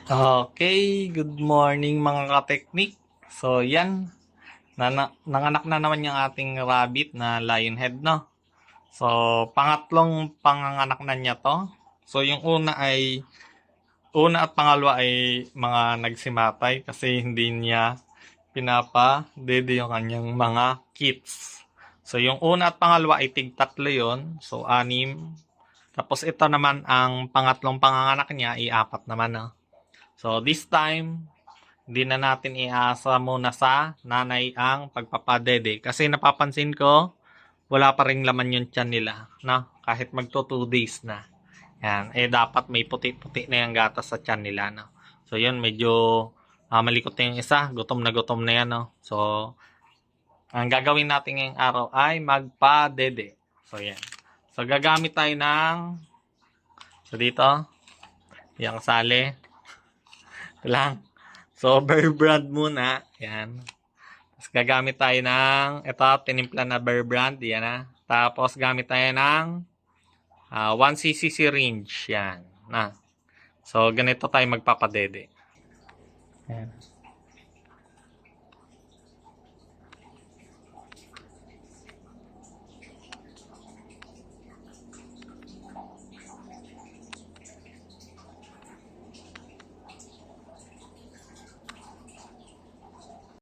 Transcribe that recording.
Okay, good morning mga ka-teknik. So, yan. Nanganak na naman yung ating rabbit na lion head, no? So, pangatlong panganganak na niya to. So, yung una at pangalawa ay mga nagsimatay kasi hindi niya pinapa-dede yung kanyang mga kids. So, yung una at pangalawa ay tig-tatlo yun. So, anim. Tapos, ito naman ang pangatlong panganganak niya ay apat naman, no? So, this time, hindi na natin iasa muna sa nanay ang pagpapadede. Kasi napapansin ko, wala pa rin laman yung tiyan nila. No? Kahit magto 2 days na. Yan. Dapat may puti-puti na yung gatas sa tiyan nila. No? So, yun, medyo malikot na yung isa. Gutom na yan. No? So, ang gagawin natin ngayong araw ay magpadede. So, yan. So, gagamit tayo ng dito, yung sali. Ito lang. So, Bear Brand muna. Yan. Tapos gagamit tayo ng, ito, tinimpla na Bear Brand. Yan na. Tapos gamit tayo ng 1cc syringe. Yan. Na. So, ganito tayo magpapadede. Yan.